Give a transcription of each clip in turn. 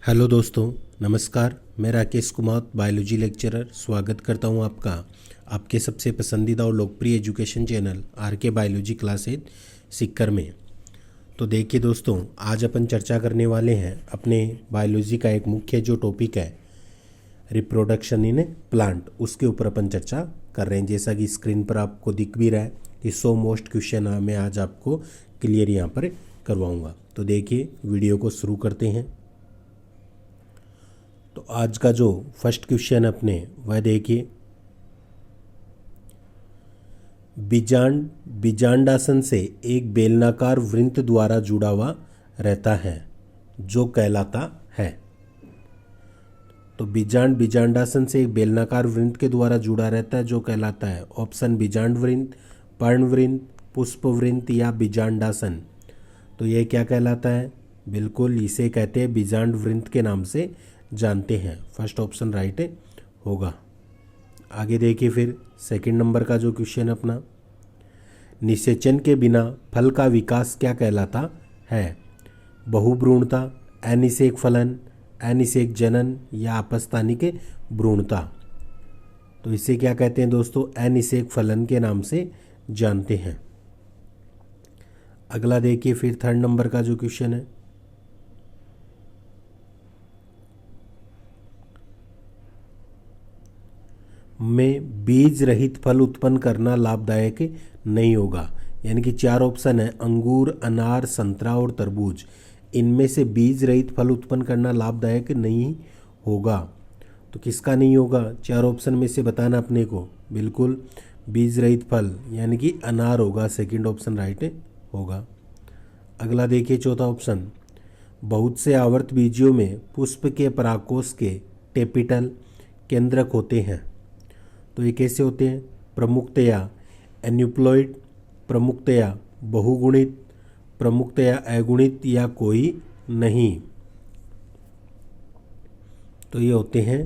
Hello दोस्तों, नमस्कार। मैं राकेश कुमार, बायोलॉजी लेक्चरर, स्वागत करता हूं आपका आपके सबसे पसंदीदा और लोकप्रिय education channel R K. Biology classes Sikar में। तो देखिए दोस्तों, आज अपन चर्चा करने वाले हैं अपने बायोलॉजी का एक मुख्य जो टॉपिक है रिप्रोडक्शन इन प्लांट, उसके ऊपर अपन चर्चा कर रहे हैं। जैसा कि स्क्रीन पर आपको दिख भी रहा है कि 100 मोस्ट क्वेश्चन मैं आज आपको क्लियर यहाँ पर करवाऊँगा। तो देखिए, वीडियो को शुरू करते हैं। तो आज का जो फर्स्ट क्वेश्चन अपने वह देखिए, बीजांडासन से एक बेलनाकार वृत्त द्वारा जुड़ा हुआ रहता है जो कहलाता है। तो बीजांडासन से एक बेलनाकार वृत्त के द्वारा जुड़ा रहता है जो कहलाता है। ऑप्शन बीजांड वृत्त, पर्ण वृत्त, पुष्प वृत्त या बीजांडासन। तो यह क्या कहलाता है? बिल्कुल इसे कहते हैं बीजांड वृत्त के नाम से जानते हैं। फर्स्ट ऑप्शन राइट होगा। आगे देखिए फिर सेकंड नंबर का जो क्वेश्चन अपना, निषेचन के बिना फल का विकास क्या कहलाता है? बहुभ्रूणता, अनिषेक फलन, अनिषेक जनन या अपस्थानिक भ्रूणता। तो इसे क्या कहते हैं दोस्तों? अनिषेक फलन के नाम से जानते हैं। अगला देखिए फिर थर्ड नंबर का जो क्वेश्चन है, में बीज रहित फल उत्पन्न करना लाभदायक नहीं होगा। यानी कि चार ऑप्शन है, अंगूर, अनार, संतरा और तरबूज। इनमें से बीज रहित फल उत्पन्न करना लाभदायक नहीं होगा। तो किसका नहीं होगा? चार ऑप्शन में से बताना अपने को। बिल्कुल बीज रहित फल यानी कि अनार होगा। सेकंड ऑप्शन राइट होगा। अगला देखिए चौथा ऑप्शन, बहुत से आवर्त बीजियों में पुष्प के परागकोश के टेपिटल केंद्रक होते हैं। तो ये कैसे होते हैं? प्रमुखतया एन्यूप्लॉइड, प्रमुखतया बहुगुणित, प्रमुखतया अगुणित या कोई नहीं। तो ये होते हैं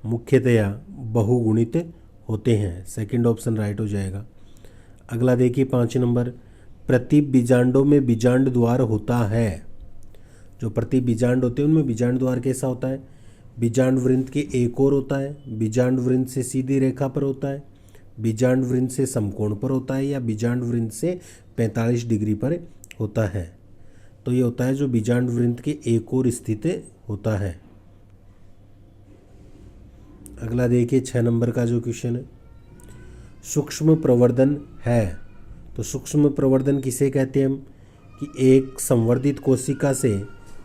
मुख्यतया बहुगुणित होते हैं। सेकंड ऑप्शन राइट हो जाएगा। अगला देखिए 5 नंबर, प्रति बीजांडों में बीजांड द्वार होता है। जो प्रति बीजांड होते हैं उनमें बीजांड द्वार कैसा होता है? बीजांड वृत्त के एक ओर होता है, बीजांड वृत्त से सीधी रेखा पर होता है, बीजांड वृत्त से समकोण पर होता है या बीजांड वृत्त से 45 डिग्री पर होता है। तो ये होता है जो बीजांड वृत्त के एक ओर स्थित होता है। अगला देखिए 6 नंबर का जो क्वेश्चन है, सूक्ष्म प्रवर्धन है। तो सूक्ष्म प्रवर्धन किसे कहते हैं हम? कि एक संवर्धित कोशिका से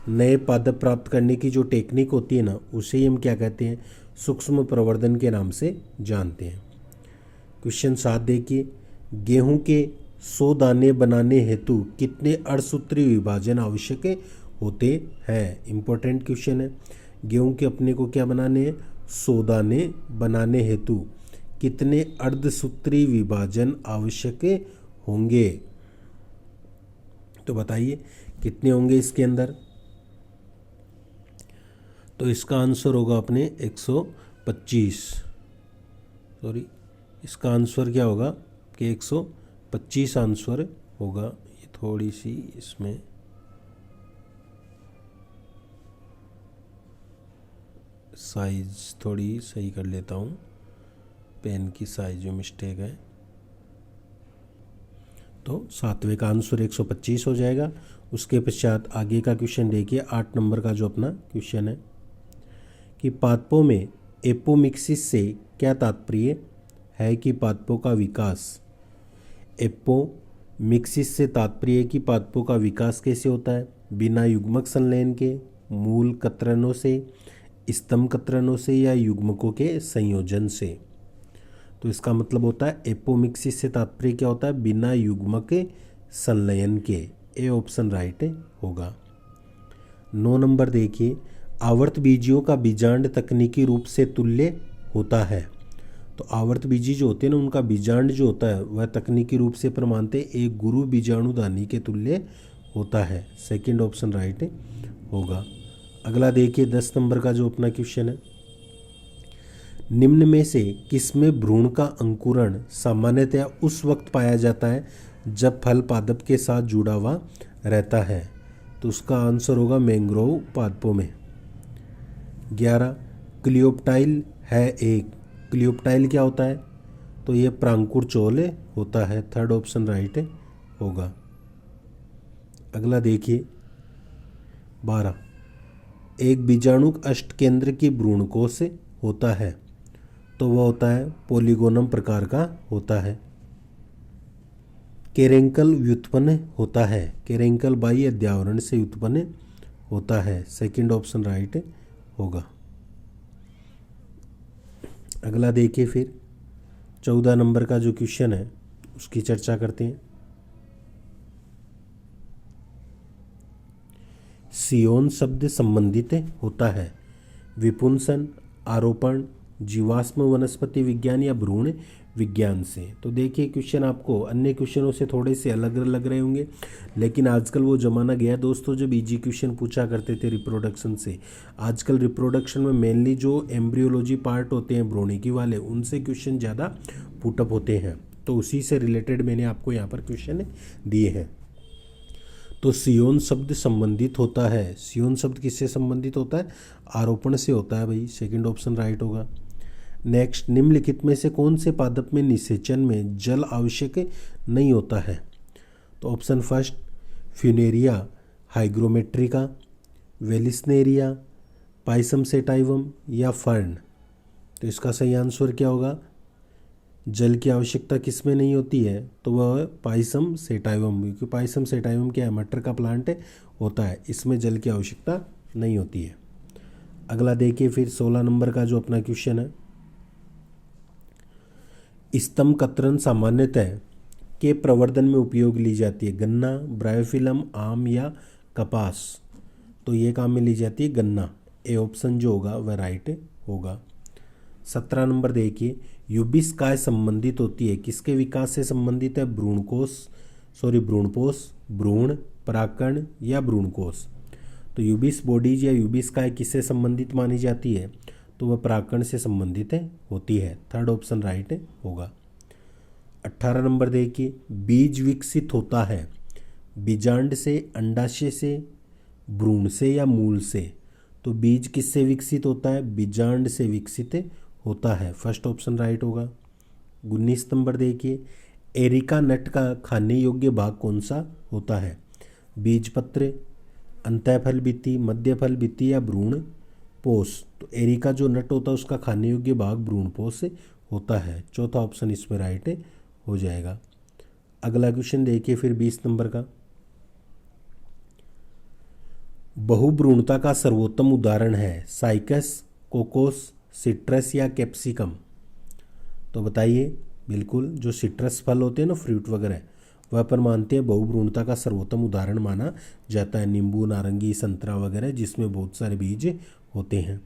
नए पादप प्राप्त करने की जो टेक्निक होती है ना, उसे ही हम क्या कहते हैं? सूक्ष्म प्रवर्धन के नाम से जानते हैं। क्वेश्चन 7 देखिए, गेहूं के 100 दाने बनाने हेतु कितने अर्धसूत्री विभाजन आवश्यक होते हैं? इंपॉर्टेंट क्वेश्चन है। गेहूं के अपने को क्या बनाने हैं? 100 दाने बनाने हेतु कितने अर्धसूत्री विभाजन आवश्यक होंगे? तो बताइए कितने होंगे इसके अंदर? तो इसका आंसर होगा अपने 125। सॉरी, इसका आंसर क्या होगा कि 125 आंसर होगा। ये थोड़ी सी इसमें साइज थोड़ी सही कर लेता हूँ, पेन की साइज में मिस्टेक है। तो सातवें का आंसर 125 हो जाएगा। उसके पश्चात आगे का क्वेश्चन देखिए 8 नंबर का जो अपना क्वेश्चन है कि पादपों में एपोमिक्सिस से क्या तात्पर्य है? कि पादपों का विकास, एपोमिक्सिस से तात्पर्य है कि पादपों का विकास कैसे होता है? बिना युग्मक संलयन के, मूल कतरनों से, स्तंभ कतरनों से या युग्मकों के संयोजन से। तो इसका मतलब होता है एपोमिक्सिस से तात्पर्य क्या होता है? बिना युग्मक संलयन के। ए ऑप्शन राइट होगा। 9 नंबर देखिए, आवर्त बीजियों का बीजांड तकनीकी रूप से तुल्य होता है। तो आवर्त बीजी जो होते हैं ना, उनका बीजांड जो होता है वह तकनीकी रूप से प्रमाणतः एक गुरु बीजाणुदानी के तुल्य होता है। सेकंड ऑप्शन राइट होगा। अगला देखिए 10 नंबर का जो अपना क्वेश्चन है, निम्न में से किसमें भ्रूण का अंकुरण सामान्यतया उस वक्त पाया जाता है जब फल पादप के साथ जुड़ा हुआ रहता है? तो उसका आंसर होगा मैंग्रोव पादपों में। 11 क्लियोप्टाइल है एक। क्लियोप्टाइल क्या होता है? तो ये प्रांकुर चोले होता है। थर्ड ऑप्शन राइट होगा। अगला देखिए 12 एक बीजाणु अष्टकेंद्र की भ्रूणकोश से होता है तो वह होता है पोलिगोनम प्रकार का होता है। केरेंकल व्युत्पन्न होता है। केरेंकल बाह्य अध्यावरण से उत्पन्न होता है। सेकंड ऑप्शन राइट होगा। अगला देखिए फिर 14 नंबर का जो क्वेश्चन है उसकी चर्चा करते हैं। सियोन शब्द संबंधित होता है विपुंसन, आरोपण, जीवाश्म वनस्पति विज्ञान या भ्रूण विज्ञान से। तो देखिए क्वेश्चन आपको अन्य क्वेश्चनों से थोड़े से अलग लग रहे होंगे, लेकिन आजकल वो ज़माना गया दोस्तों जब इजी क्वेश्चन पूछा करते थे रिप्रोडक्शन से। आजकल रिप्रोडक्शन में मेनली जो एम्ब्रियोलॉजी पार्ट होते हैं भ्रूणिकी वाले, उनसे क्वेश्चन ज़्यादा पुटअप होते हैं, तो उसी से रिलेटेड मैंने आपको यहाँ पर क्वेश्चन दिए हैं। तो सियोन शब्द संबंधित होता है। सियोन शब्द किससे संबंधित होता है? आरोपण से होता है भाई। सेकंड ऑप्शन राइट होगा। नेक्स्ट, निम्नलिखित में से कौन से पादप में निषेचन में जल आवश्यक नहीं होता है? तो option first Funaria hygrometrica, Vallisneria, Pisum sativum या फर्न। तो इसका सही आंसर क्या होगा? जल की आवश्यकता किस में नहीं होती है? तो वह पाइसम सेटाइवम, क्योंकि पाइसम सेटाइवम क्या है? मटर का प्लांट होता है, इसमें जल की आवश्यकता नहीं होती है। अगला देखिए फिर 16 नंबर का जो अपना क्वेश्चन है, स्तंभ कतरन सामान्यतः के प्रवर्धन में उपयोग ली जाती है? गन्ना, ब्रायोफिलम, आम या कपास। तो ये काम में ली जाती है गन्ना। ए ऑप्शन जो होगा वह राइट होगा। 17 नंबर देखिए, यूबिस काय संबंधित होती है? किसके विकास से संबंधित है? भ्रूणपोष, भ्रूण, परागकण या भ्रूणकोष। तो यूबिस बॉडीज या यूबिस काय किससे संबंधित मानी जाती है? तो वह परागकण से संबंधित होती है। थर्ड ऑप्शन राइट होगा। 18 नंबर देखिए, बीज विकसित होता है बीजांड से, अंडाशय से, भ्रूण से या मूल से। तो बीज किससे विकसित होता है? बीजांड से विकसित होता है। फर्स्ट ऑप्शन राइट होगा। 19 नंबर देखिए, एरिका नट का खाने योग्य भाग कौन सा होता है? बीजपत्र, अंतःफल भित्ति, मध्यफल भित्ति या भ्रूण पोष। तो एरिका जो नट होता है उसका खाने योग्य भाग भ्रूण पोष से होता है। चौथा ऑप्शन इसमें राइट हो जाएगा। अगला क्वेश्चन देखिए फिर 20 नंबर का, बहुभ्रूणता का सर्वोत्तम उदाहरण है साइकस, कोकोस, सिट्रस या कैप्सिकम। तो बताइए। बिल्कुल, जो सिट्रस फल होते हैं ना, फ्रूट वगैरह, वह पर मानते हैं बहुभ्रूणता का सर्वोत्तम उदाहरण माना जाता है। नींबू, नारंगी, संतरा वगैरह जिसमें बहुत सारे बीज होते हैं।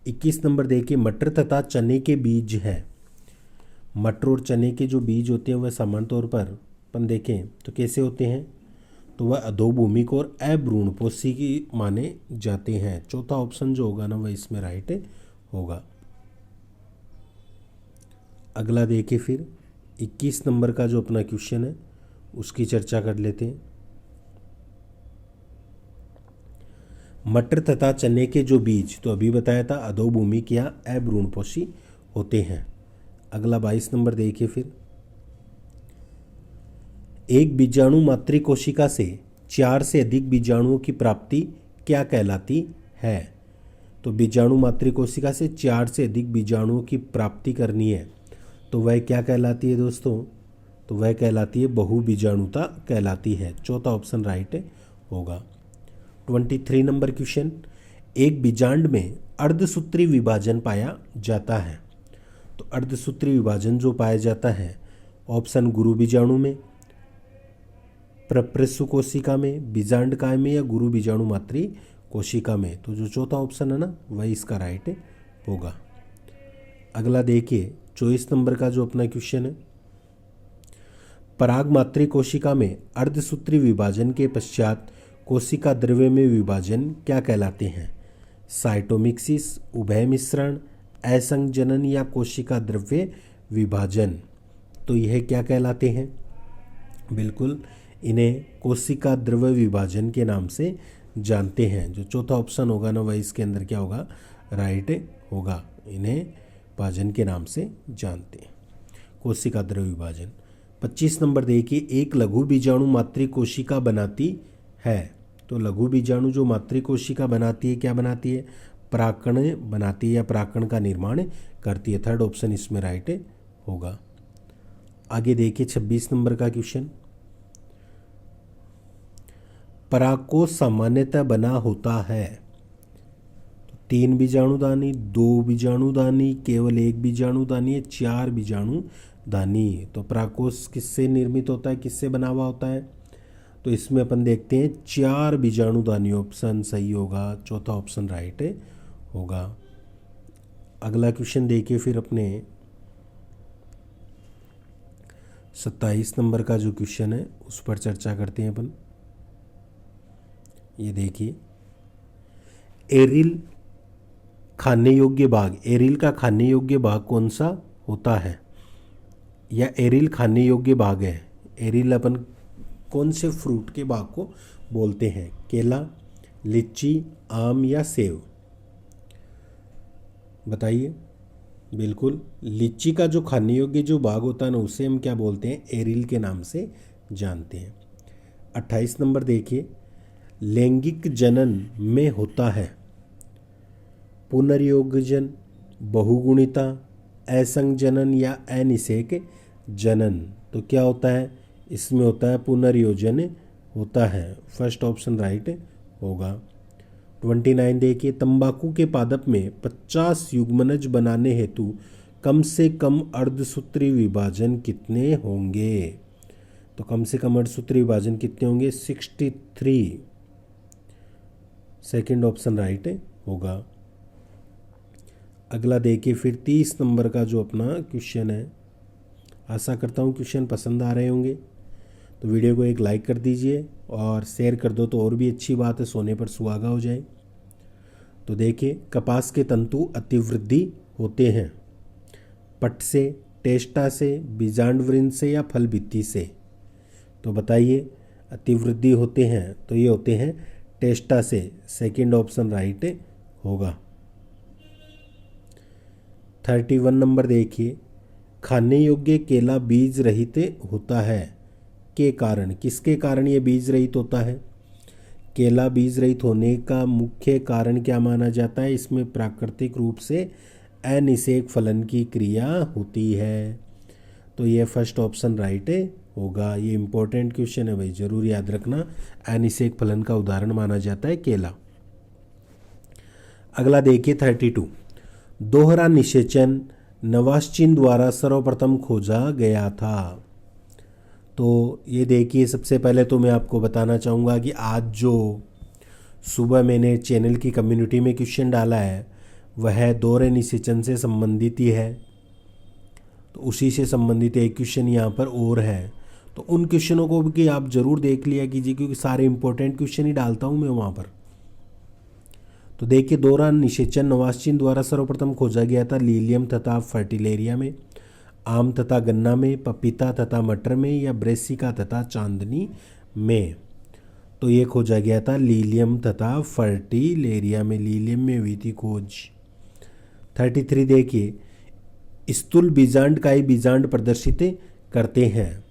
21 नंबर देखिए, मटर तथा चने के बीज है। मटर और चने के जो बीज होते हैं वह सामान्य तौर पर अपन देखें तो कैसे होते हैं? तो वह अधोभूमिक और अभ्रूणपोषी की माने जाते हैं। चौथा ऑप्शन जो होगा ना वह इसमें राइट होगा। अगला देखिए फिर 21 नंबर का जो अपना क्वेश्चन है उसकी चर्चा कर लेते हैं। मटर तथा चने के जो बीज, तो अभी बताया था अधोभूमिक या अभ्रूणपोषी होते हैं। अगला 22 नंबर देखिए फिर, एक बीजाणु मातृ कोशिका से 4 से अधिक बीजाणुओं की प्राप्ति क्या कहलाती है? तो बीजाणु मातृ कोशिका से 4 से अधिक बीजाणुओं की प्राप्ति करनी है तो वह क्या कहलाती है दोस्तों? तो वह कहलाती है बहुबीजाणुता कहलाती है। चौथा ऑप्शन राइट होगा। 23 नंबर क्वेश्चन, एक बीजांड में अर्धसूत्री विभाजन पाया जाता है। तो अर्धसूत्री विभाजन जो पाया जाता है, ऑप्शन गुरु बीजाणु में, प्रप्रसु कोशिका में, बीजांडकाय में या गुरु बीजाणु मातृ कोशिका में। तो जो चौथा ऑप्शन है ना वही इसका राइट होगा। अगला देखिए 24 नंबर का जो अपना क्वेश्चन है, पराग मातृ कोशिका में अर्धसूत्री विभाजन के पश्चात कोशिका द्रव्य में विभाजन क्या कहलाते हैं? साइटोमिक्सिस, उभय मिश्रण, असंजनन या कोशिका द्रव्य विभाजन। तो यह क्या कहलाते हैं? बिल्कुल, इन्हें कोशिका द्रव्य विभाजन के नाम से जानते हैं। जो चौथा ऑप्शन होगा ना, वह इसके अंदर क्या होगा, राइट होगा। इन्हें विभाजन के नाम से जानते हैं, कोशिका द्रव्य विभाजन। 25 नंबर देखिए, एक लघु बीजाणु मातृ कोशिका बनाती है। तो लघु बीजाणु जो मातृ कोशिका बनाती है, क्या बनाती है, परागकण बनाती है या परागकण का निर्माण करती है। थर्ड ऑप्शन इसमें राइट होगा। आगे देखिए 26 नंबर का क्वेश्चन, परागकोश सामान्यतः बना होता है। तो 3 बीजाणुदानी, 2 बीजाणुदानी, केवल 1 बीजाणुदानी है, 4 बीजाणुदानी। तो परागकोश किससे निर्मित होता है, किससे बना हुआ होता है, तो इसमें अपन देखते हैं 4 बीजाणुदानी ऑप्शन सही होगा, चौथा ऑप्शन राइट होगा। अगला क्वेश्चन देखिए फिर अपने 27 नंबर का जो क्वेश्चन है उस पर चर्चा करते हैं अपन। ये देखिए, एरिल खाने योग्य भाग, एरिल का खाने योग्य भाग कौन सा होता है, या एरिल खाने योग्य भाग है। एरिल अपन कौन से फ्रूट के भाग को बोलते हैं, केला, लीची, आम या सेब, बताइए। बिल्कुल, लीची का जो खाने योग्य जो भाग होता है ना, उसे हम क्या बोलते हैं, एरिल के नाम से जानते हैं। 28 नंबर देखिए, लैंगिक जनन में होता है पुनर्योगजन, बहुगुणिता, असंजनन या अनिषेक जनन। तो क्या होता है, इसमें होता है पुनर्योजन होता है, फर्स्ट ऑप्शन राइट होगा। 29 देखिए, तंबाकू के पादप में 50 युग्मनज बनाने हेतु कम से कम अर्धसूत्री विभाजन कितने होंगे। तो कम से कम अर्धसूत्री विभाजन कितने होंगे, 63, सेकंड ऑप्शन राइट होगा। अगला देखिए फिर 30 नंबर का जो अपना क्वेश्चन है। आशा करता हूँ क्वेश्चन पसंद आ रहे होंगे, तो वीडियो को एक लाइक कर दीजिए और शेयर कर दो तो और भी अच्छी बात है, सोने पर सुहागा हो जाए। तो देखिए, कपास के तंतु अतिवृद्धि होते हैं पट से, टेस्टा से, बीजांडवृंत से या फल भित्ति से। तो बताइए, अतिवृद्धि होते हैं तो ये होते हैं टेस्टा से, सेकंड ऑप्शन राइट होगा। 31 नंबर देखिए, खाने योग्य केला बीज रहित होता है के कारण, किसके कारण ये बीज रहित होता है। केला बीज रहित होने का मुख्य कारण क्या माना जाता है, इसमें प्राकृतिक रूप से अनिषेक फलन की क्रिया होती है। तो ये फर्स्ट ऑप्शन राइट होगा। ये इंपॉर्टेंट क्वेश्चन है भाई, जरूर याद रखना। अनिषेक फलन का उदाहरण माना जाता है केला। अगला देखिए 32, दोहरा निषेचन नवाश्चिन द्वारा सर्वप्रथम खोजा गया था। तो ये देखिए, सबसे पहले तो मैं आपको बताना चाहूँगा कि आज जो सुबह मैंने चैनल की कम्युनिटी में क्वेश्चन डाला है वह दोहरे निषेचन से संबंधित ही है। तो उसी से संबंधित एक क्वेश्चन यहाँ पर और है, तो उन क्वेश्चनों को भी आप ज़रूर देख लिया कीजिए, क्योंकि सारे इंपॉर्टेंट क्वेश्चन ही डालता हूँ मैं वहाँ पर। तो देखिए, दोहरा निषेचन नवाश्चिन द्वारा सर्वप्रथम खोजा गया था लीलियम तथा फर्टिलेरिया में, आम तथा गन्ना में, पपीता तथा मटर में या ब्रेसिका तथा चांदनी में। तो ये खोजा गया था लीलियम तथा फर्टिलेरिया में, लीलियम में हुई थी खोज। 33 देखिए, स्थूल बीजांड काय बीजांड प्रदर्शित करते हैं।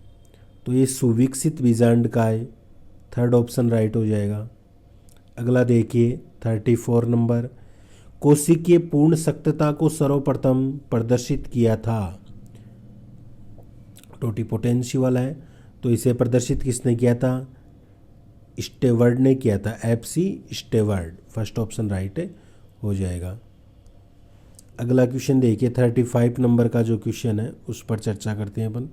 तो ये सुविकसित बीजांड काय, थर्ड ऑप्शन राइट हो जाएगा। अगला देखिए 34 नंबर, कोशिकीय पूर्ण सख्तता को सर्वप्रथम प्रदर्शित किया था। टोटिपोटेंसी वाला है, तो इसे प्रदर्शित किसने किया था, स्टेवर्ड ने किया था, FC steward, first option right हो जाएगा। अगला क्वेश्चन देखिए 35 नंबर का जो क्वेश्चन है उस पर चर्चा करते हैं अपन।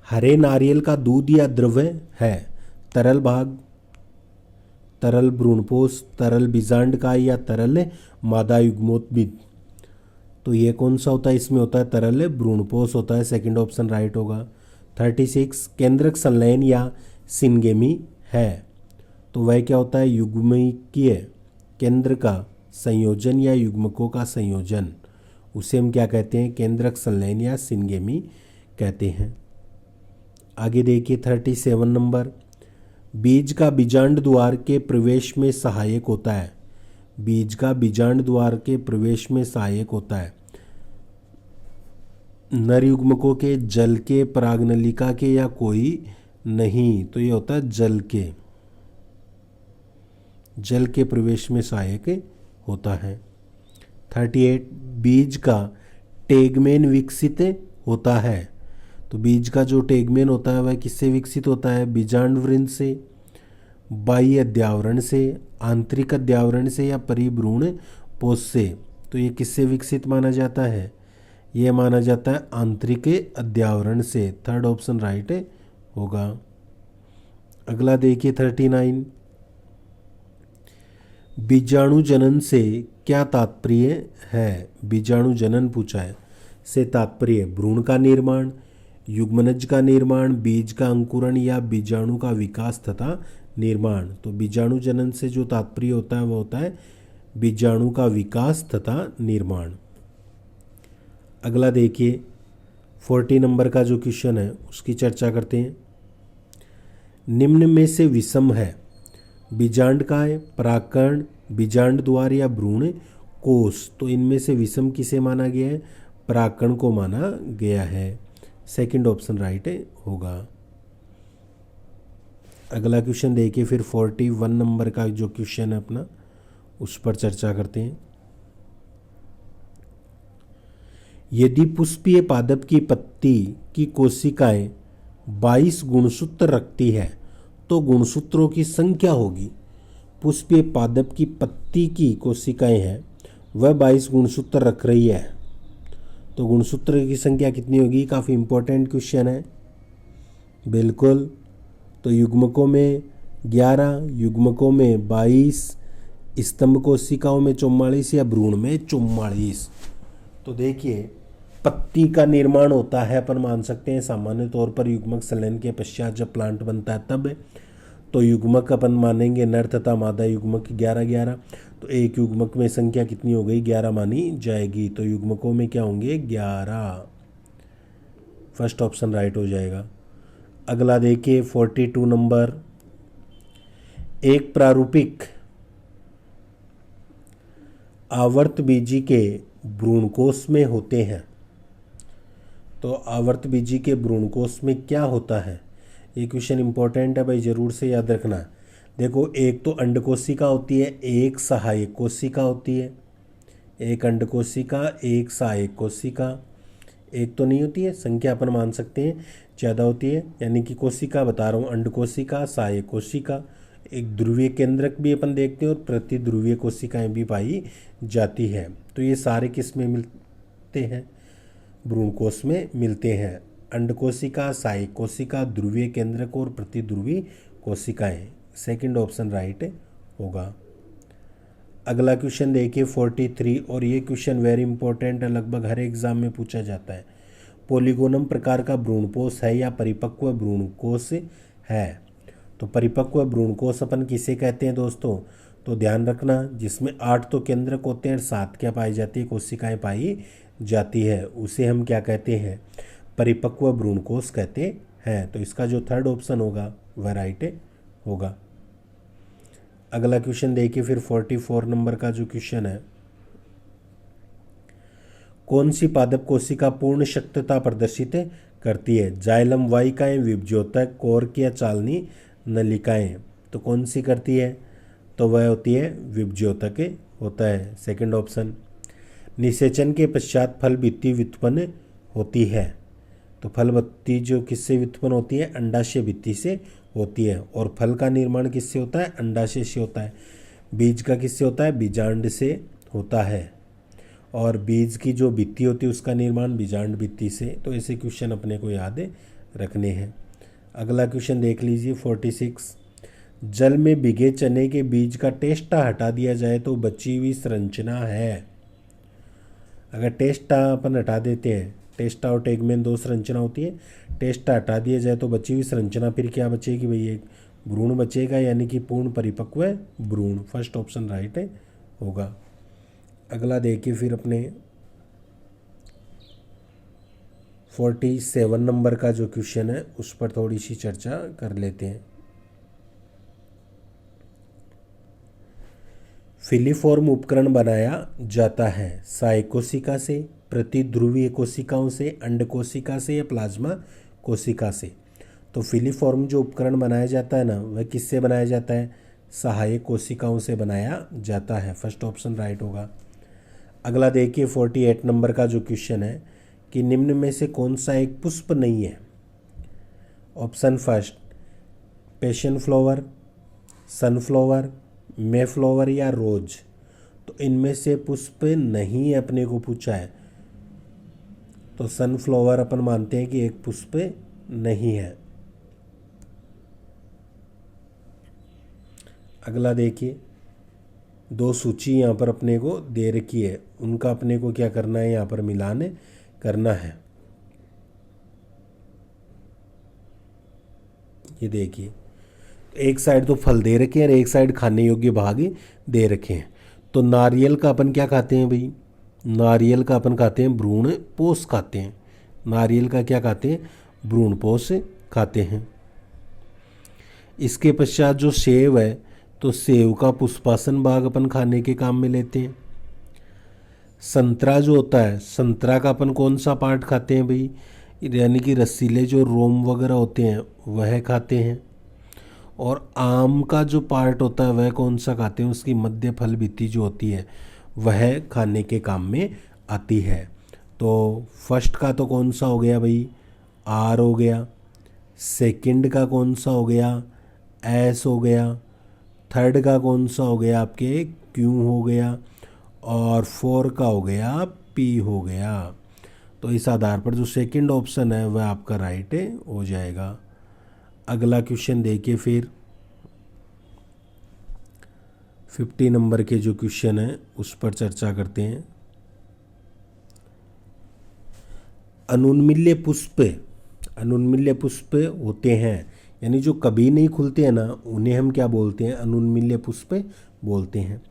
हरे नारियल का दूध या द्रव्य है, तरल भाग, तरल भ्रूणपोष, तरल बीजांडकाय या तरल मादा युग्मोत्बिद। तो ये कौन सा होता है, इसमें होता है तरल भ्रूणपोष होता है, सेकंड ऑप्शन राइट होगा। 36, केंद्रक संलयन या सिनगेमी है। तो वह क्या होता है, युग्मकीय केंद्र का संयोजन या युग्मकों का संयोजन, उसे हम क्या कहते हैं, केंद्रक संलयन या सिनगेमी कहते हैं। आगे देखिए 37 नंबर, बीज का बीजांड द्वार के प्रवेश में सहायक होता है। बीज का बीजांड द्वार के प्रवेश में सहायक होता है। नर युग्मकों के, जल के, परागनलिका के या कोई नहीं, तो ये होता है जल के। जल के प्रवेश में सहायक होता है। 38, बीज का टेगमेन विकसित होता है। तो बीज का जो टेगमेन होता है वह किससे विकसित होता है? बीजांड वृंद से, बाह्य अध्यावरण से, आंतरिक अध्यावरण से या परिभ्रूण पोष से। तो ये किससे विकसित माना जाता है? ये माना जाता है आंतरिक अध्यावरण से। थर्ड ऑप्शन राइट होगा। अगला देखिए 39, बीजाणु जनन से क्या तात्पर्य है? बीजाणु जनन पूछा है, से तात्पर्य भ्रूण का निर्माण, युग्मनज का निर्माण, बीज का अंकुरण या बीजाणु का विकास तथा निर्माण। तो बीजाणु जनन से जो तात्पर्य होता है वह होता है बीजाणु का विकास तथा निर्माण। अगला देखिए 40 नंबर का जो क्वेश्चन है उसकी चर्चा करते हैं। निम्न में से विषम है? बीजांड काय, परागकण, बीजांड द्वार या भ्रूण कोष। तो इनमें से विषम किसे माना गया है? परागकण को माना गया है। सेकंड ऑप्शन राइट होगा। अगला क्वेश्चन देखिए फिर 41 नंबर का जो क्वेश्चन है अपना, उस पर चर्चा करते हैं। यदि पुष्पीय पादप की पत्ती की कोशिकाएं 22 गुणसूत्र रखती है तो गुणसूत्रों की संख्या होगी। पुष्पीय पादप की पत्ती की कोशिकाएं हैं वह 22 गुणसूत्र रख रही है, तो गुणसूत्र की संख्या कितनी होगी? काफ़ी इंपॉर्टेंट क्वेश्चन है। बिल्कुल, तो युग्मकों में 11, युग्मकों में 22, स्तंभ कोशिकाओं में 44 या भ्रूण में 44। तो देखिए पत्ती का निर्माण होता है, अपन मान सकते हैं सामान्य तौर पर युग्मक संलयन के पश्चात जब प्लांट बनता है तब। तो युग्मक अपन मानेंगे नर तथा मादा युग्मक 11-11, तो एक युग्मक में संख्या कितनी हो गई? 11 मानी जाएगी। तो युग्मकों में क्या होंगे? 11। फर्स्ट ऑप्शन राइट हो जाएगा। अगला देखिए 42 नंबर, एक प्रारूपिक आवर्त बीजी के भ्रूणकोश में होते हैं। तो आवर्त बीजी के भ्रूणकोश में क्या होता है? ये क्वेश्चन इंपॉर्टेंट है भाई, जरूर से याद रखना। देखो एक तो अंडकोशिका होती है, एक सहायक कोशिका होती है। एक अंडकोशिका, एक सहायक कोशिका, एक तो नहीं होती है, संख्या अपन मान सकते हैं ज़्यादा होती है, यानी कि कोशिका बता रहा हूँ, अंडकोशिका, सहायक कोशिका, एक ध्रुवीय केंद्रक भी अपन देखते हैं और प्रतिध्रुवीय कोशिकाएं भी पाई जाती है। तो ये सारे किस में मिलते हैं? भ्रूणकोश में मिलते हैं। अंडकोशिका, सहायक कोशिका, ध्रुवीय केंद्रक और प्रतिध्रुवी कोशिकाएं। सेकंड ऑप्शन राइट होगा। अगला क्वेश्चन देखिए 43, और ये क्वेश्चन वेरी इंपॉर्टेंट है, लगभग हर एग्जाम में पूछा जाता है। पोलिगोनम प्रकार का भ्रूणकोश है या परिपक्व भ्रूणकोश है? तो परिपक्व भ्रूणकोश अपन किसे कहते हैं दोस्तों? तो ध्यान रखना, जिसमें 8 तो केंद्रक होते हैं और 7 क्या पाई जाती है? कोशिकाएं पाई जाती है, उसे हम क्या कहते हैं? परिपक्व भ्रूणकोश कहते हैं। तो इसका जो थर्ड ऑप्शन होगा वह राइट होगा। अगला क्वेश्चन देखिए फिर 44 नंबर का जो क्वेश्चन है, कौन सी पादप कोशिका पूर्ण शक्तता प्रदर्शित करती है? जाइलम वाहिकाएं, विभज्योतक, कोर्क या चालनी नलिकाएं। तो कौन सी करती है? तो वह होती है विभज्योतक होता है। Second option. निषेचन के पश्चात फल भित्ति व्युत्पन्न होती है। तो फल भित्ति जो किससे व्युत्पन्न होती है? अंडाशय भित्ति से होती है। और फल का निर्माण किससे होता है? अंडाशय से होता है। बीज का किससे होता है? बीजांड से होता है। और बीज की जो भित्ति होती है उसका निर्माण बीजांड भित्ति से। तो ऐसे क्वेश्चन अपने को याद रखने हैं। अगला क्वेश्चन देख लीजिए 46, जल में भिगे चने के बीज का टेस्टा हटा दिया जाए तो बची हुई संरचना है। अगर टेस्टा अपन हटा देते हैं, टेस्टा और टेगमेन 2 संरचना होती है, टेस्टा हटा दिया जाए तो बची हुई संरचना फिर क्या बचेगी भाई? एक भ्रूण बचेगा, यानी कि पूर्ण परिपक्व भ्रूण। फर्स्ट ऑप्शन राइट होगा। अगला देखिए फिर अपने 47 नंबर का जो क्वेश्चन है उस पर थोड़ी सी चर्चा कर लेते हैं। फिलीफॉर्म उपकरण बनाया जाता है सहाय कोशिका से, प्रतिध्रुवीय कोशिकाओं से, अंड कोशिका से या प्लाज्मा कोशिका से। तो फिलीफॉर्म जो उपकरण बनाया जाता है ना, वह किससे बनाया जाता है? सहायक कोशिकाओं से बनाया जाता है। फर्स्ट ऑप्शन राइट होगा। अगला देखिए 48 नंबर का जो क्वेश्चन है कि निम्न में से कौन सा एक पुष्प नहीं है? Option first passion flower, sunflower, Mayflower या रोज। तो इनमें से पुष्प नहीं अपने को पूछा है, तो सनफ्लावर अपन मानते हैं कि एक पुष्प नहीं है। अगला देखिए, दो सूची यहाँ पर अपने को दे रखी है, उनका अपने को क्या करना है? यहाँ पर मिलान करना है। ये देखिए, एक साइड तो फल दे रखे हैं और एक साइड खाने योग्य भाग दे रखे हैं। तो नारियल का अपन क्या खाते हैं भाई? नारियल का अपन खाते हैं भ्रूण पोष खाते हैं। नारियल का क्या खाते हैं? भ्रूण पोष खाते हैं। इसके पश्चात जो सेब है, तो सेब का पुष्पासन भाग अपन खाने के काम में लेते हैं। संतरा जो होता है, संतरा का अपन कौन सा पार्ट खाते हैं भाई? यानी कि रसीले जो रोम वगैरह होते हैं वह खाते हैं। और आम का जो पार्ट होता है वह कौन सा खाते हैं? उसकी मध्य फल भित्ति जो होती है वह खाने के काम में आती है। तो फर्स्ट का तो कौन सा हो गया भाई? आर हो गया। सेकंड का कौन सा हो गया? एस हो गया। थर्ड का कौन सा हो गया? आपके क्यू हो गया। और फोर का हो गया पी हो गया। तो इस आधार पर जो सेकंड ऑप्शन है वह आपका राइट हो जाएगा। अगला क्वेश्चन देखिए फिर 50 नंबर के जो क्वेश्चन है उस पर चर्चा करते हैं। अनुन्मील्य पुष्प होते हैं, यानी जो कभी नहीं खुलते हैं ना, उन्हें हम क्या बोलते हैं? अनुन्मील्य पुष्प बोलते हैं।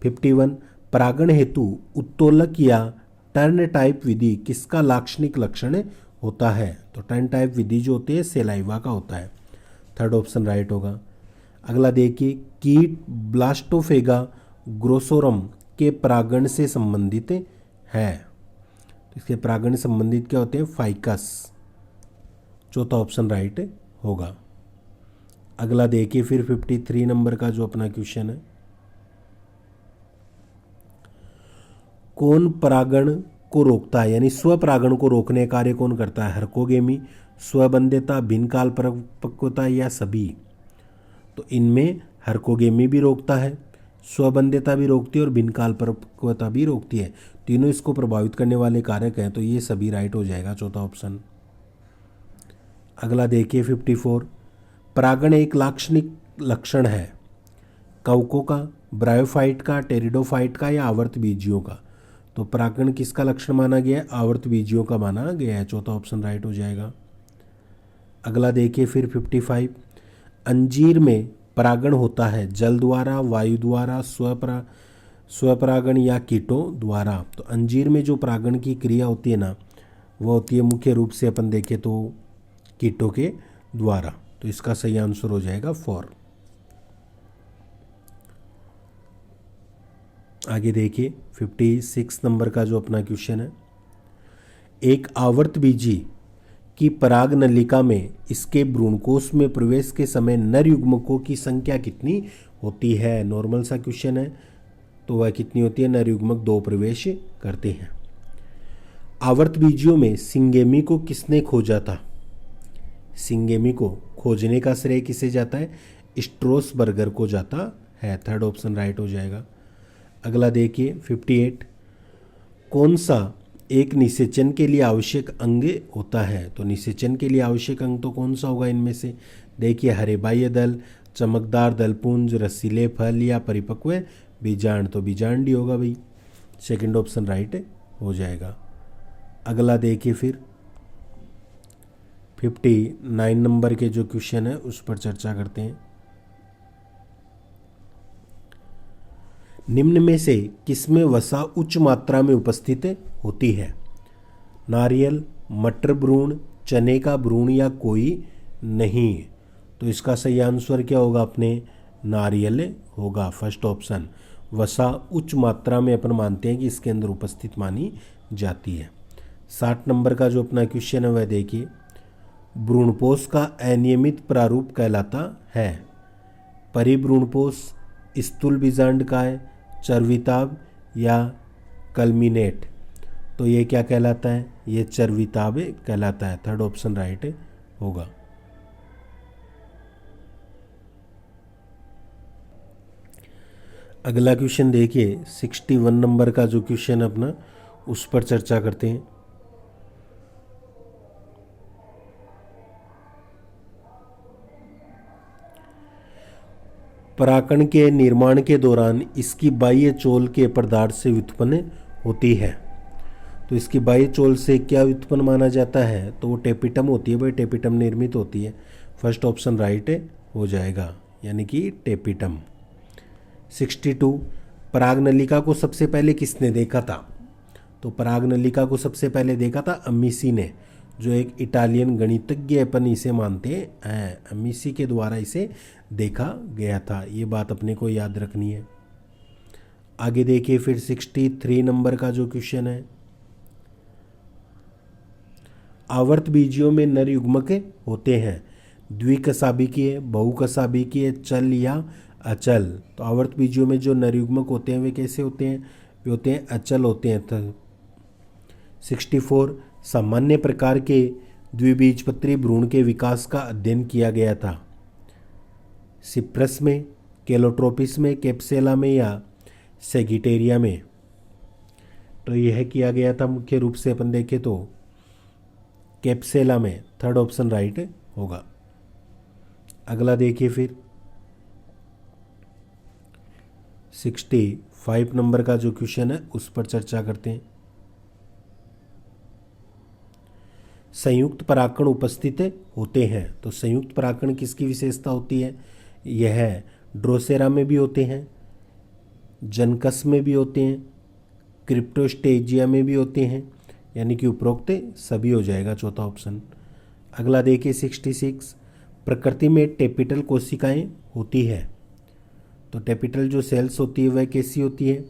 51 परागण हेतु उत्तोलक या टर्न टाइप विधि किसका लाक्षणिक लक्षण होता है? तो टर्न टाइप विधि जो होती है सेलाइवा का होता है। थर्ड ऑप्शन राइट होगा। अगला देखिए, कीट ब्लास्टोफेगा ग्रोसोरम के परागण से संबंधित है। इसके परागण संबंधित क्या होते हैं? फाइकस। चौथा ऑप्शन राइट होगा। अगला देखिए फिर 53 नंबर का जो अपना क्वेश्चन है, कौन परागण को रोकता है? यानी स्वपरागण को रोकने कार्य कौन करता है? हर्कोगेमी, स्वबंध्यता, भिन्नकाल परिपक्वता या सभी। तो इनमें हर्कोगेमी भी रोकता है, स्वबंध्यता भी रोकती है और भिन्नकाल परिपक्वता भी रोकती है। तीनों इसको प्रभावित करने वाले कारक हैं, तो ये सभी राइट हो जाएगा, चौथा ऑप्शन। अगला देखिए 54 परागण एक लाक्षणिक लक्षण है कवकों का, ब्रायोफाइट का, टेरिडोफाइट का या आवर्त बीजियों का। तो परागण किसका लक्षण माना गया है? आवर्त बीजियों का माना गया है, चौथा ऑप्शन राइट हो जाएगा। अगला देखिए फिर 55 अंजीर में परागण होता है जल द्वारा, वायु द्वारा, स्वपरागण या कीटों द्वारा। तो अंजीर में जो परागण की क्रिया होती है ना, वो होती है मुख्य रूप से अपन देखें तो कीटों के द्वारा। तो इसका सही आंसर हो जाएगा 4। आगे देखिए 56 नंबर का जो अपना क्वेश्चन है, एक आवर्त बीजी की पराग नलिका में इसके भ्रूणकोश में प्रवेश के समय नर युग्मकों की संख्या कितनी होती है? नॉर्मल सा क्वेश्चन है, तो वह कितनी होती है? नर युग्मक 2 प्रवेश करते हैं। आवर्त बीजियों में सिंगेमी को किसने खोजा था? सिंगेमी को खोजने का श्रेय किसे जाता है? स्ट्रोसबर्गर को जाता है। थर्ड ऑप्शन राइट हो जाएगा। अगला देखिए 58 कौन सा एक निषेचन के लिए आवश्यक अंग होता है? तो निषेचन के लिए आवश्यक अंग तो कौन सा होगा इनमें से? देखिए, हरे बाह्य दल, चमकदार दलपुंज, रसीले फल या परिपक्व बीजांड। तो बीजांड ही होगा भाई, सेकंड ऑप्शन राइट हो जाएगा। अगला देखिए फिर 59 नंबर के जो क्वेश्चन है उस पर चर्चा करते हैं। निम्न में से किसमें वसा उच्च मात्रा में उपस्थित होती है? नारियल, मटर भ्रूण, चने का भ्रूण या कोई नहीं। तो इसका सही आंसर क्या होगा अपने नारियल होगा, फर्स्ट ऑप्शन। वसा उच्च मात्रा में अपन मानते हैं कि इसके अंदर उपस्थित मानी जाती है। 60 नंबर का जो अपना क्वेश्चन है वह देखिए, भ्रूणपोष का अनियमित प्रारूप कहलाता है। परिभ्रूणपोष, स्थूल बीजांडकाय, चर्विताभ या कल्मिनेट। तो ये क्या कहलाता है, ये चर्विताभ कहलाता है, थर्ड ऑप्शन राइट होगा। अगला क्वेश्चन देखिए 61 नंबर का जो क्वेश्चन है अपना, उस पर चर्चा करते हैं। पराकण के निर्माण के दौरान इसकी बाह्य चोल के पदार्थ से व्युत्पन्न होती है। तो इसकी बाह्य चोल से क्या व्युत्पन्न माना जाता है, तो वो टेपिटम होती है भाई, टेपिटम निर्मित होती है, फर्स्ट ऑप्शन राइट हो जाएगा, यानी कि टेपिटम। 62, परागनलिका को सबसे पहले किसने देखा था? तो परागनलिका को सबसे पहले देखा था अमीसी ने, जो एक इटालियन गणितज्ञ अपन इसे मानते हैं। अमीसी के द्वारा इसे देखा गया था, ये बात अपने को याद रखनी है। आगे देखिए फिर 63 नंबर का जो क्वेश्चन है, आवर्त बीजियों में नर युग्मक होते हैं, द्विकशाभिकीय, बहुकशाभिकीय, चल या अचल। तो आवर्त बीजियों में जो नर युग्मक होते हैं वे कैसे होते हैं, वे होते हैं अचल होते हैं। 64, सामान्य प्रकार के द्विबीजपत्री भ्रूण के विकास का अध्ययन किया गया था, सिप्रस में, केलोट्रोपिस में, कैप्सेला में या सेगिटेरिया में। तो यह किया गया था मुख्य रूप से अपन देखें तो कैप्सेला में, थर्ड ऑप्शन राइट होगा। अगला देखिए फिर 65 नंबर का जो क्वेश्चन है उस पर चर्चा करते हैं। संयुक्त परागकण उपस्थित होते हैं। तो संयुक्त परागकण किसकी विशेषता होती है, यह ड्रोसेरा में भी होते हैं, जनकस में भी होते हैं, क्रिप्टोस्टेजिया में भी होते हैं, यानी कि उपरोक्त सभी हो जाएगा, चौथा ऑप्शन। अगला देखिए 66, प्रकृति में टेपिटल कोशिकाएं होती है। तो टेपिटल जो सेल्स होती है वह कैसी होती है,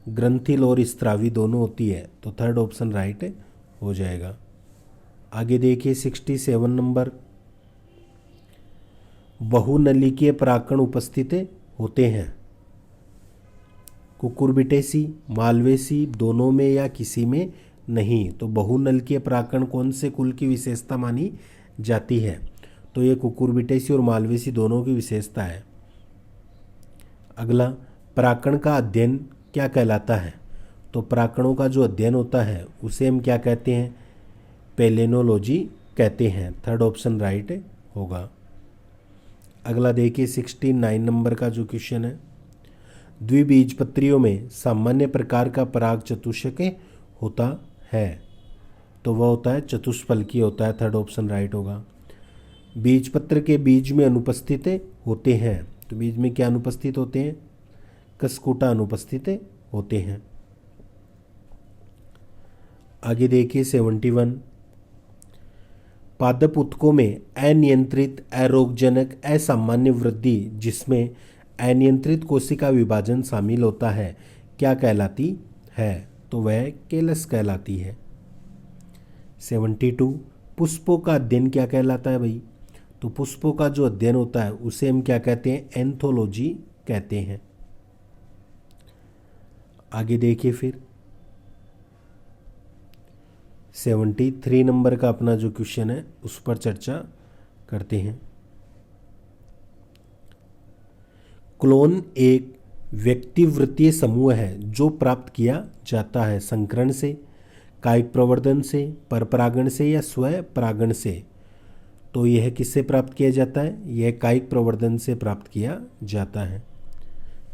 ग्रंथिल और स्त्रावी दोनों होती है, तो थर्ड ऑप्शन राइट हो जाएगा। आगे देखिए 67 नंबर, बहुनलिकीय परागकण उपस्थित होते हैं, कुकुरबिटेसी, मालवेसी, दोनों में या किसी में नहीं। तो बहुनलिकीय परागकण कौन से कुल की विशेषता मानी जाती है, तो ये कुकुरबिटेसी और मालवेसी दोनों की विशेषता है। अगला, परागकण का अध्ययन क्या कहलाता है? तो परागकणों का जो अध्ययन होता है उसे हम क्या कहते हैं, पेलेनोलॉजी कहते हैं, थर्ड ऑप्शन राइट होगा। अगला देखिए 69 नंबर का जो क्वेश्चन है, द्विबीजपत्रियों में सामान्य प्रकार का पराग चतुष्क होता है। तो वह होता है चतुष्फलकीय होता है, थर्ड ऑप्शन राइट होगा। बीजपत्र के बीज में अनुपस्थित होते हैं। तो बीज में क्या अनुपस्थित होते हैं, कसकुटा अनुपस्थित होते हैं। आगे देखिए 71, पादप उत्तकों में अनियंत्रित, अरोगजनक, असामान्य वृद्धि जिसमें अनियंत्रित कोशिका विभाजन शामिल होता है क्या कहलाती है? तो वह केलस कहलाती है। 72, पुष्पों का अध्ययन क्या कहलाता है भाई? तो पुष्पों का जो अध्ययन होता है उसे हम क्या कहते हैं, एंथोलॉजी कहते हैं। आगे देखिए फिर 73 नंबर का अपना जो क्वेश्चन है उस पर चर्चा करते हैं। क्लोन एक व्यक्तिवृत्तीय समूह है जो प्राप्त किया जाता है संकरण से, कायिक प्रवर्धन से, परपरागण से या स्वपरागण से। तो यह किससे प्राप्त किया जाता है, यह कायिक प्रवर्धन से प्राप्त किया जाता है।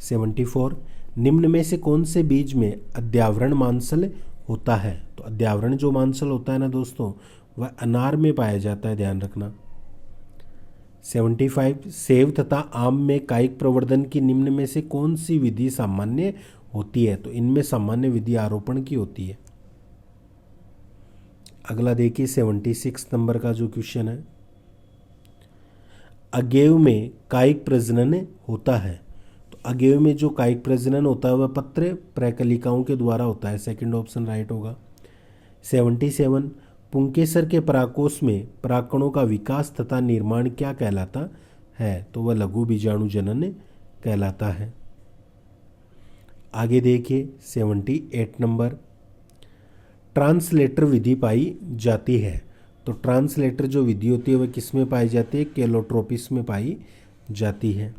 74, निम्न में से कौन से बीज में अध्यावरण मांसल होता है? तो अध्यावरण जो मांसल होता है ना दोस्तों, वह अनार में पाया जाता है, ध्यान रखना। 75, सेब तथा आम में कायिक प्रवर्धन की निम्न में से कौन सी विधि सामान्य होती है? तो इनमें सामान्य विधि आरोपण की होती है। अगला देखिए 76 नंबर का जो क्वेश्चन है, अगेव में कायिक प्रजनन होता है। तो अगेव में जो कायिक प्रजनन होता है वह पत्र प्रकलिकाओं के द्वारा होता है। सेकंड ऑप्शन राइट होगा। 77 पुंकेसर के पराकोष में परागकणों का विकास तथा निर्माण क्या कहलाता है? तो वह लघु बीजाणु जनन कहलाता है। आगे देखिए 78 नंबर, ट्रांसलेटर विधि पाई जाती है। तो ट्रांसलेटर जो विधि होती है वह किस में पाई जाती है? केलोट्रोपिस में पाई जाती है।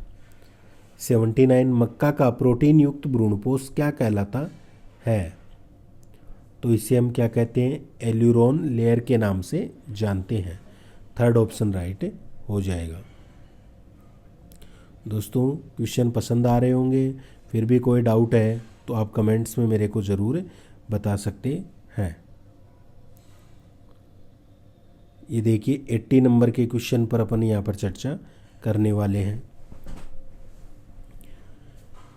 79 मक्का का प्रोटीन युक्त भ्रूणपोष क्या कहलाता है? तो इसे हम क्या कहते हैं? एल्यूरोन लेयर के नाम से जानते हैं। थर्ड ऑप्शन राइट हो जाएगा। दोस्तों क्वेश्चन पसंद आ रहे होंगे, फिर भी कोई डाउट है तो आप कमेंट्स में मेरे को ज़रूर बता सकते हैं। ये देखिए 80 नंबर के क्वेश्चन पर अपन यहाँ पर चर्चा करने वाले हैं।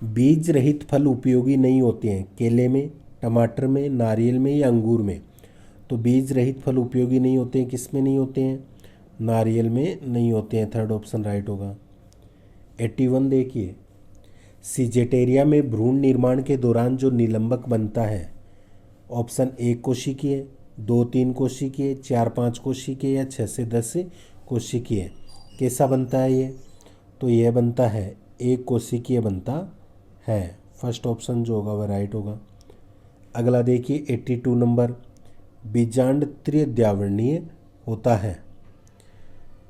बीज रहित फल उपयोगी नहीं होते हैं। केले में, टमाटर में, नारियल में या अंगूर में? तो बीज रहित फल उपयोगी नहीं होते हैं, किस में नहीं होते हैं? नारियल में नहीं होते हैं। थर्ड ऑप्शन राइट होगा। 81 देखिए, सिजेटेरिया में भ्रूण निर्माण के दौरान जो निलंबक बनता है, ऑप्शन 1 कोशिकीय, 2-3 कोशिकीय, 4-5 कोशिकीय या 6 से 10 कोशिकीय, कैसा बनता है ये? तो यह बनता है 1 कोशिकीय बनता है। फर्स्ट ऑप्शन जो होगा वह राइट होगा। अगला देखिए 82 नंबर, बीजांड त्रिद्यावर्णीय होता है।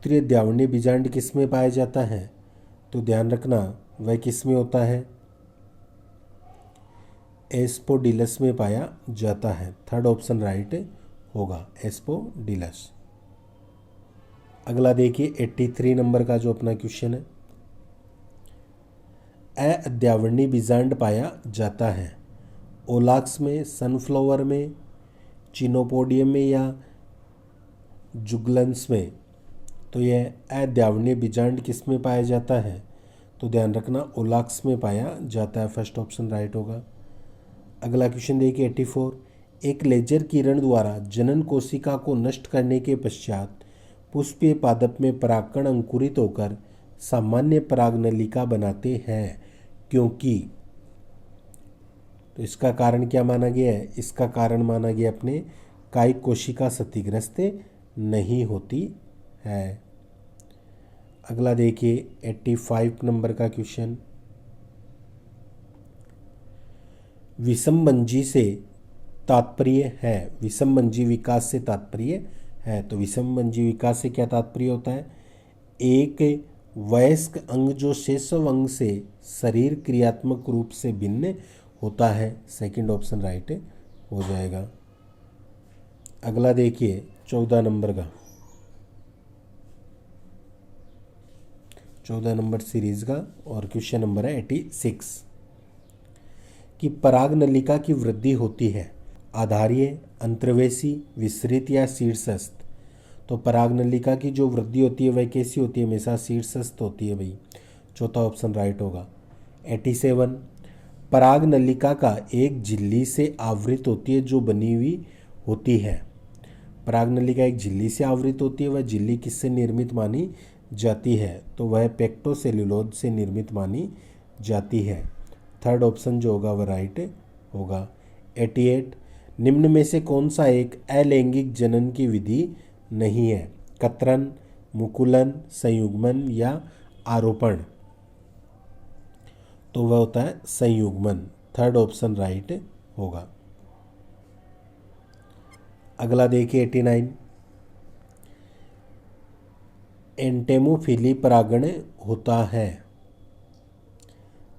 त्रिद्यावर्णीय बीजांड किस में पाया जाता है? तो ध्यान रखना वह किस में होता है? एस्पोडिलस में पाया जाता है। थर्ड ऑप्शन राइट होगा, एस्पोडिलस। अगला देखिए 83 नंबर का जो अपना क्वेश्चन है, अद्यावर्णी बीजांड पाया जाता है। ओलाक्स में, सनफ्लावर में, चिनोपोडियम में या जुगलन्स में? तो यह अद्यावर्णीय बीजांड किस में पाया जाता है? तो ध्यान रखना ओलाक्स में पाया जाता है। फर्स्ट ऑप्शन राइट होगा। अगला क्वेश्चन देखिए 84, एक लेजर किरण द्वारा जनन कोशिका को नष्ट करने के पश्चात पुष्पीय पादप में परागकण अंकुरित होकर सामान्य परागनलिका बनाते हैं, क्योंकि? तो इसका कारण क्या माना गया है? इसका कारण माना गया अपने कायिक कोशिका क्षतिग्रस्त नहीं होती है। अगला देखिए 85 नंबर का क्वेश्चन, विषमबंजी से तात्पर्य है। विषमबंजी विकास से तात्पर्य है। तो विषमबंजी विकास से क्या तात्पर्य होता है? एक वयस्क अंग जो शैशव अंग से शरीर क्रियात्मक रूप से भिन्न होता है। सेकंड ऑप्शन राइट हो जाएगा। अगला देखिए 14 नंबर का, 14 नंबर सीरीज का, और क्वेश्चन नंबर है 86 कि परागनलिका की वृद्धि होती है आधारीय, अंतर्वेशी, विसरित या शीर्षस्थ? तो परागनलिका की जो वृद्धि होती है वह कैसी होती है? हमेशा शीर्षस्थ होती है भाई। चौथा ऑप्शन राइट होगा। 87 परागनलिका का एक झिल्ली से आवृत होती है जो बनी हुई होती है। परागनलिका एक झिल्ली से आवृत होती है, वह झिल्ली किससे निर्मित मानी जाती है? तो वह पेक्टोसेल्यूलोज से निर्मित मानी जाती है। थर्ड ऑप्शन जो होगा वह राइट होगा। 88 निम्न में से कौन सा एक अलैंगिक जनन की विधि नहीं है? कतरन, मुकुलन, संयुग्मन या आरोपण? तो वह होता है संयुग्मन। थर्ड ऑप्शन राइट होगा। अगला देखिए 89 एंटेमोफिली परागण होता है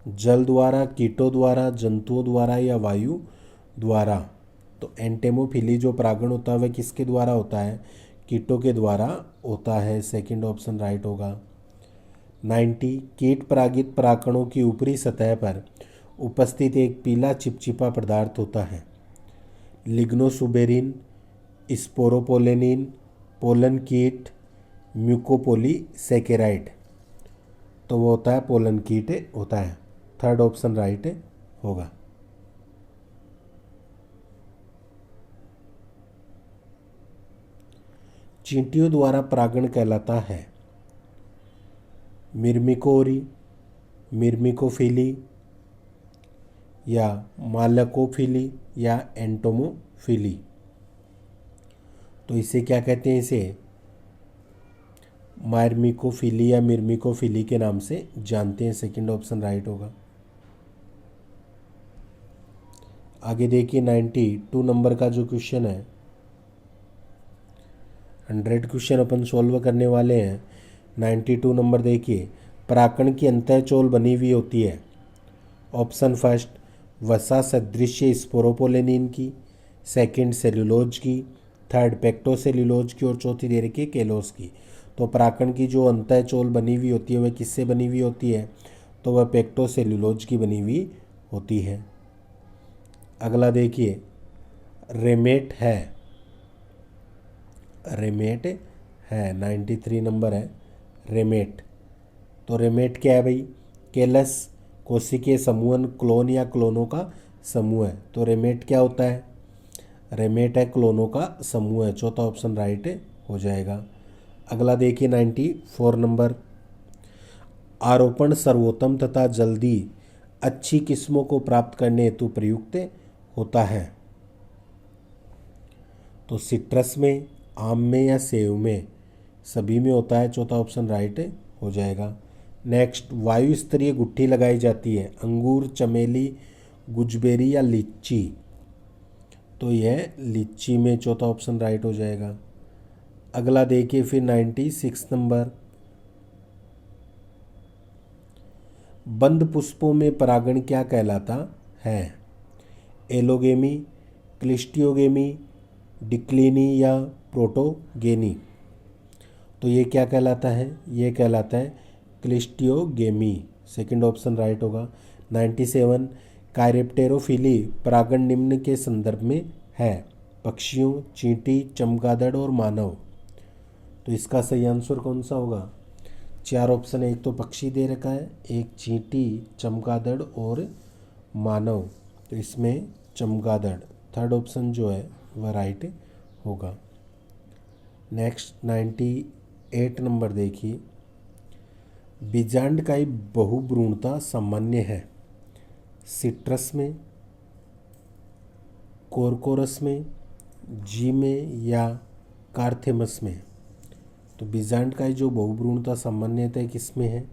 जल द्वारा, कीटों द्वारा, जंतुओं द्वारा या वायु द्वारा? तो एंटेमोफिली जो परागण होता है वह किसके द्वारा होता है? कीटों के द्वारा होता है। सेकंड ऑप्शन राइट होगा। 90 कीट परागित परागकणों की ऊपरी सतह पर उपस्थित एक पीला चिपचिपा पदार्थ होता है। लिग्नोसुबेरिन, स्पोरोपोलेनिन, पोलन कीट, म्यूकोपोलीसैकेराइड? तो वो होता है पोलन कीट होता है। थर्ड ऑप्शन राइट होगा। चींटियों द्वारा परागण कहलाता है? मिर्मिकोरी, मिर्मिकोफिली या मालकोफिली या एंटोमोफिली। तो इसे क्या कहते हैं? इसे मायर्मिकोफिली या मिर्मिकोफिली के नाम से जानते हैं। सेकंड ऑप्शन राइट होगा। आगे देखिए 92 नंबर का जो क्वेश्चन है, 100 क्वेश्चन अपन सोल्व करने वाले हैं। 92 नंबर देखिए, परागण की अंतःचोल बनी हुई होती है। ऑप्शन फर्स्ट वसा सदृश स्पोरोपोलेनिन की, सेकंड सेल्यूलोज की, थर्ड पेक्टोसेल्यूलोज की और चौथी दे रखी है केलोस की। तो परागण की जो अंतःचोल बनी हुई होती है वह किससे बनी हुई होती है? तो वह पेक्टोसेल्यूलोज की बनी हुई होती है। अगला देखिए, रेमेट है, रेमेट है 93 नंबर है रेमेट। तो रेमेट क्या है भाई? केलस कोशिकीय समूहन क्लोन या क्लोनों का समूह है। तो रेमेट क्या होता है? रेमेट है क्लोनों का समूह है। चौथा ऑप्शन राइट हो जाएगा। अगला देखिए 94 नंबर, आरोपण सर्वोत्तम तथा जल्दी अच्छी किस्मों को प्राप्त करने हेतु प्रयुक्त होता है। तो सिट्रस में, आम में या सेब में, सभी में होता है। चौथा ऑप्शन राइट हो जाएगा। नेक्स्ट, वायु स्तरीय गुट्ठी लगाई जाती है। अंगूर, चमेली, गुजबेरी या लीची। तो यह लीची में चौथा ऑप्शन राइट हो जाएगा। अगला देखिए फिर 96 नंबर, बंद पुष्पों में परागण क्या कहलाता है? एलोगेमी, क्लिस्टियोगेमी, डिक्लिनी या प्रोटोगेनी। तो ये क्या कहलाता है? ये कहलाता है क्लिस्टियोगेमी। सेकंड ऑप्शन राइट होगा। 97, कायरेप्टेरोफिली परागण निम्न के संदर्भ में है। पक्षियों, चींटी, चमगादड़ और मानव। तो इसका सही आंसर कौन सा होगा? 4 ऑप्शन है। एक तो पक्षी दे रखा है, एक चींटी, चमगादड़ और मानव। तो इसमें चमगादड़ थर्ड ऑप्शन जो है वह राइट होगा। नेक्स्ट 98 नंबर देखिए, बीजांड का बहुभ्रूणता सामान्य है। सिट्रस में, कोरकोरस में, जी में या कार्थेमस में। तो बीजांड का जो बहुभ्रूणता सामान्यतः किस में है?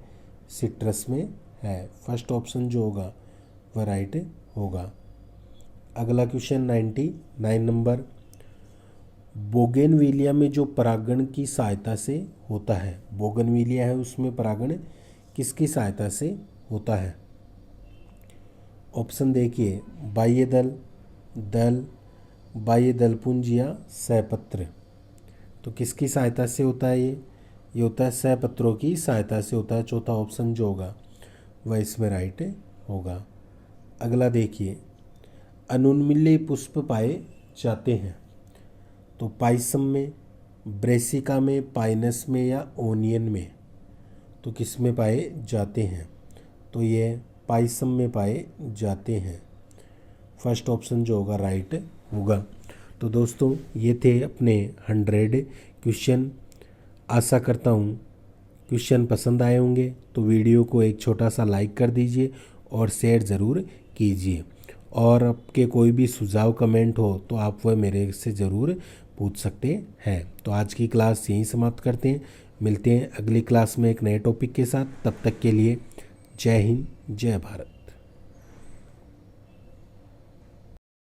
सिट्रस में है। फर्स्ट ऑप्शन जो होगा वह राइट होगा। अगला क्वेश्चन 99 नंबर, बोगेनविलिया में जो परागण की सहायता से होता है, बोगेनविलिया है उसमें परागण किसकी सहायता से होता है? ऑप्शन देखिए, बाह्य दल, दल, बाह्य दलपुंज या सहपत्र। तो किसकी सहायता से होता है ये होता है सहपत्रों की सहायता से होता है। चौथा ऑप्शन जो होगा वह इसमें राइट होगा। अगला देखिए, अनुन्मील्य पुष्प पाए जाते हैं। तो पाइसम में, ब्रेसिका में, पाइनस में या ओनियन में। तो किस में पाए जाते हैं? तो ये पाइसम में पाए जाते हैं। फर्स्ट ऑप्शन जो होगा राइट होगा। तो दोस्तों ये थे अपने 100 क्वेश्चन। आशा करता हूँ क्वेश्चन पसंद आए होंगे। तो वीडियो को एक छोटा सा लाइक कर दीजिए और शेयर ज़रूर कीजिए। और आपके कोई भी सुझाव कमेंट हो तो आप वह मेरे से ज़रूर पूछ सकते हैं। तो आज की क्लास यहीं समाप्त करते हैं। मिलते हैं अगली क्लास में एक नए टॉपिक के साथ। तब तक के लिए जय हिंद, जय भारत।